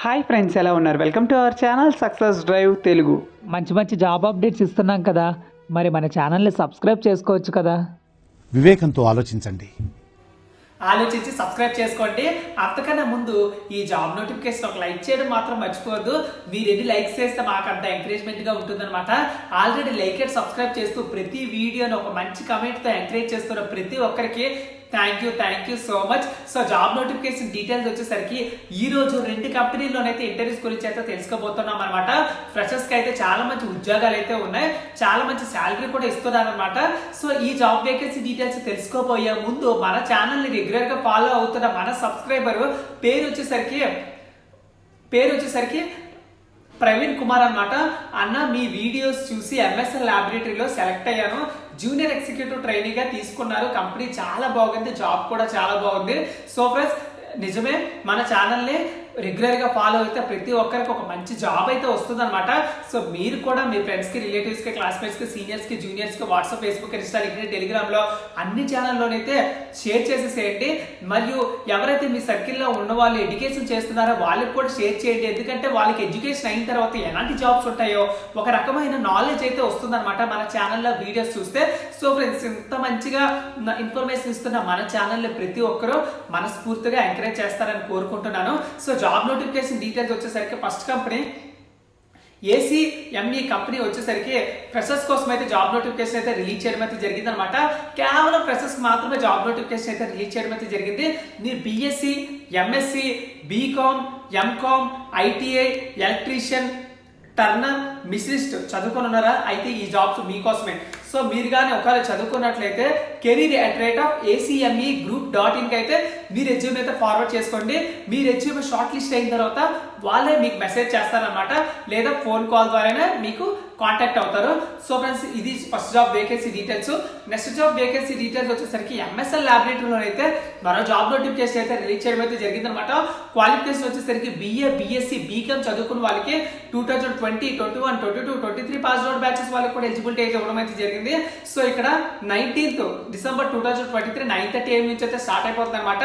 Hi friends, ఎలా ఉన్నారు? Welcome to our channel success drive Telugu. మంచి మంచి జాబ్ అప్డేట్స్ ఇస్తున్నాం కదా, మరి మన ఛానల్ని సబ్స్క్రైబ్ చేసుకోవచ్చు కదా. వివేకంతో ఆలోచించండి. ఆలోచించి సబ్స్క్రైబ్ చేసుకోండి. అంతకన్నా ముందు ఈ జాబ్ నోటిఫికేషన్ ఒక లైక్ చేయడం మాత్రం మర్చిపోవద్దు. మీరు ఎన్ని లైక్స్ చేస్తే మాకు అంత ఎంకరేజ్మెంట్ గా ఉంటుందన్నమాట. ఆల్రెడీ లైక్ అండ్ సబ్స్క్రైబ్ చేస్తూ ప్రతి వీడియోని ఒక మంచి కమెంట్ తో ఎంకరేజ్ చేస్తున్న ప్రతి ఒక్కరికి thank you so much. So job notification details వచ్చేసరికి ఈ రోజు 2 కంపెనీల్లోనైతే ఇంటర్వ్యూస్ గురించి అయితే తెలుసుకోబోతున్నాం అనమాట. ఫ్రెషర్స్ కి అయితే చాలా మంచి ఉద్యోగాలు అయితే ఉన్నాయి, చాలా మంచి శాలరీ కూడా ఇస్తున్నారు అనమాట. సో ఈ జాబ్ వేకెన్సీ డీటెయిల్స్ తెలుసుకోబోయే ముందు మన ఛానల్ ని రెగ్యులర్ గా ఫాలో అవుతున్న మన సబ్స్క్రైబర్ పేరు వచ్చేసరికి ప్రవీణ్ కుమార్ అన్నమాట. అన్న, మీ వీడియోస్ చూసి ఎంఎస్ఎల్ ల్యాబొరేటరీలో సెలెక్ట్ అయ్యాను, జూనియర్ ఎగ్జిక్యూటివ్ ట్రైనీగా తీసుకున్నారు, కంపెనీ చాలా బాగుంది, జాబ్ కూడా చాలా బాగుంది. సో ఫ్రెండ్స్, నిజమే, మన ఛానల్ని రెగ్యులర్ గా ఫాలో అయితే ప్రతి ఒక్కరికి ఒక మంచి జాబ్ అయితే వస్తుంది అనమాట. సో మీరు కూడా మీ ఫ్రెండ్స్ కి, రిలేటివ్స్ కి, క్లాస్మేట్స్ కి, సీనియర్స్ కి, జూనియర్స్ కి WhatsApp, Facebook, Insta, LinkedIn, Telegram లో అన్ని ఛానల్లోనైతే షేర్ చేసేసేయండి. మరియు ఎవరైతే మీ సర్కిల్లో ఉన్న వాళ్ళు ఎడ్యుకేషన్ చేస్తున్నారో వాళ్ళకి కూడా షేర్ చేయండి. ఎందుకంటే వాళ్ళకి ఎడ్యుకేషన్ అయిన తర్వాత ఎలాంటి జాబ్స్ ఉంటాయో ఒక రకమైన నాలెడ్జ్ అయితే వస్తుందన్నమాట మన ఛానల్లో వీడియోస్ చూస్తే. సో ఫ్రెండ్స్, ఇంత మంచిగా ఇన్ఫర్మేషన్ ఇస్తున్న మన ఛానల్ని ప్రతి ఒక్కరూ మనస్ఫూర్తిగా ఎంకరేజ్ చేస్తారని కోరుకుంటున్నాను. సో జాబ్ నోటిఫికేషన్ డీటెయిల్స్ వచ్చేసరికి ఫస్ట్ కంపెనీ ACME కంపెనీ వచ్చేసరికి ఫ్రెషర్స్ కోసం అయితే జాబ్ నోటిఫికేషన్ అయితే రిలీజ్ చేయడం అయితే జరిగింది అనమాట. కేవలం ఫ్రెషర్స్ మాత్రమే జాబ్ నోటిఫికేషన్ అయితే రిలీజ్ చేయడం అయితే జరిగింది. మీరు BSc, MSc, BCom, MCom, ITI, electrician, Turner, machinist చదువుకొని ఉన్నారా? అయితే ఈ జాబ్స్ మీకోసమే. సో మీరు కానీ ఒకవేళ చదువుకున్నట్లయితే career@acmegroup.in కి అయితే మీ రెజ్యూమ్ అయితే ఫార్వర్డ్ చేసుకోండి. మీ రెజ్యూమ్ షార్ట్ లిస్ట్ అయిన తర్వాత వాళ్ళే మీకు మెసేజ్ చేస్తారనమాట, లేదా ఫోన్ కాల్ ద్వారానే మీకు కాంటాక్ట్ అవుతారు. సో ఫ్రెండ్స్, ఇది first job vacancy details. Next job vacancy details వచ్చేసరికి MSL ల్యాబొరేటరీలో అయితే మరో జాబ్ నోటిఫికేషన్ అయితే రిలీజ్ చేయడం అయితే జరిగిందనమాట. క్వాలిఫికేషన్ వచ్చేసరికి BA, BSc, BCom చదువుకున్న వాళ్ళకి 2020, 21, 22, 23 పాస్ అవుట్ బ్యాచెస్ వాళ్ళకి కూడా ఎలిజిబిలిటీ అయితే ఇవ్వడం అయితే జరిగింది. సో ఇక్కడ 19th డిసెంబర్ 2023 9:30 AM నుంచి అయితే స్టార్ట్ అయిపోతుంది అనమాట.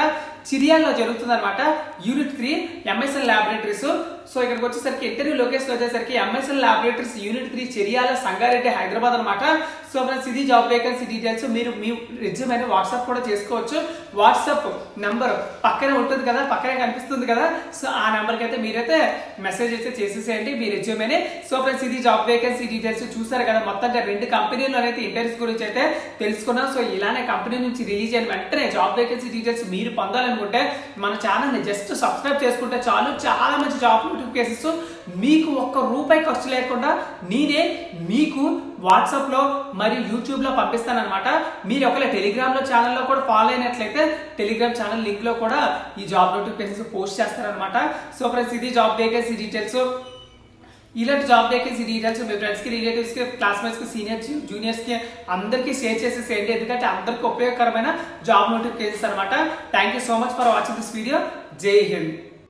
చిరియాల్లో జరుగుతుంది అనమాట. Unit 3 MSL laboratories. సో ఇక్కడికి వచ్చేసరికి ఇంటర్వ్యూ లొకేషన్ వచ్చేసరికి MSL laboratories unit 3 Chiriyala, Sangareddy, Hyderabad అనమాట. సో ఫ్రెండ్స్, ఇది జాబ్ వేకెన్సీ డీటెయిల్స్. మీరు మీ రెజ్యూమ్ అయితే వాట్సాప్ కూడా చేసుకోవచ్చు. వాట్సాప్ నెంబర్ పక్కనే ఉంటుంది కదా, పక్కనే కనిపిస్తుంది కదా. సో ఆ నెంబర్కి అయితే మీరైతే మెసేజ్ అయితే చేసేసేయండి మీ రెజ్యూమేని. సో ఫ్రెండ్స్, ఇది జాబ్ వేకెన్సీ డీటెయిల్స్. చూసారు కదా, మొత్తంగా 2 కంపెనీల్లో అయితే ఇంటర్వ్యూస్ గురించి అయితే తెలుసుకున్నాం. సో ఇలానే కంపెనీ నుంచి రిలీజ్ అయిన వెంటనే జాబ్ వేకెన్సీ డీటెయిల్స్ మీరు పొందాలనుకుంటే మన ఛానల్ని జస్ట్ సబ్స్క్రైబ్ చేసుకుంటే చాలు. చాలా మంచి జాబ్ నోటిఫికేషన్స్ మీకు ₹1 ఖర్చు లేకుండా నేనే మీకు వాట్సాప్ లో మరియు యూట్యూబ్ లో పంపిస్తానన్నమాట. మీరు ఒకవేళ టెలిగ్రామ్ లో ఛానల్లో కూడా ఫాలో అయినట్లయితే టెలిగ్రామ్ ఛానల్ లింక్ లో కూడా ఈ జాబ్ నోటిఫికేషన్స్ పోస్ట్ చేస్తారనమాట. సో ఫ్రెండ్స్, ఇది జాబ్ వేకెన్సీ డీటెయిల్స్. ఇలాంటి జాబ్ వేకెన్సీ డీటెయిల్స్ మీ ఫ్రెండ్స్ కి, రిలేటివ్స్ కి, క్లాస్మేట్స్ కి, సీనియర్స్, జూనియర్స్ కి అందరికీ షేర్ చేసేసేయండి. ఎందుకంటే అందరికి ఉపయోగకరమైన జాబ్ నోటిఫికేషన్స్ అనమాట. Thank you so much for watching this video. జై హింద్.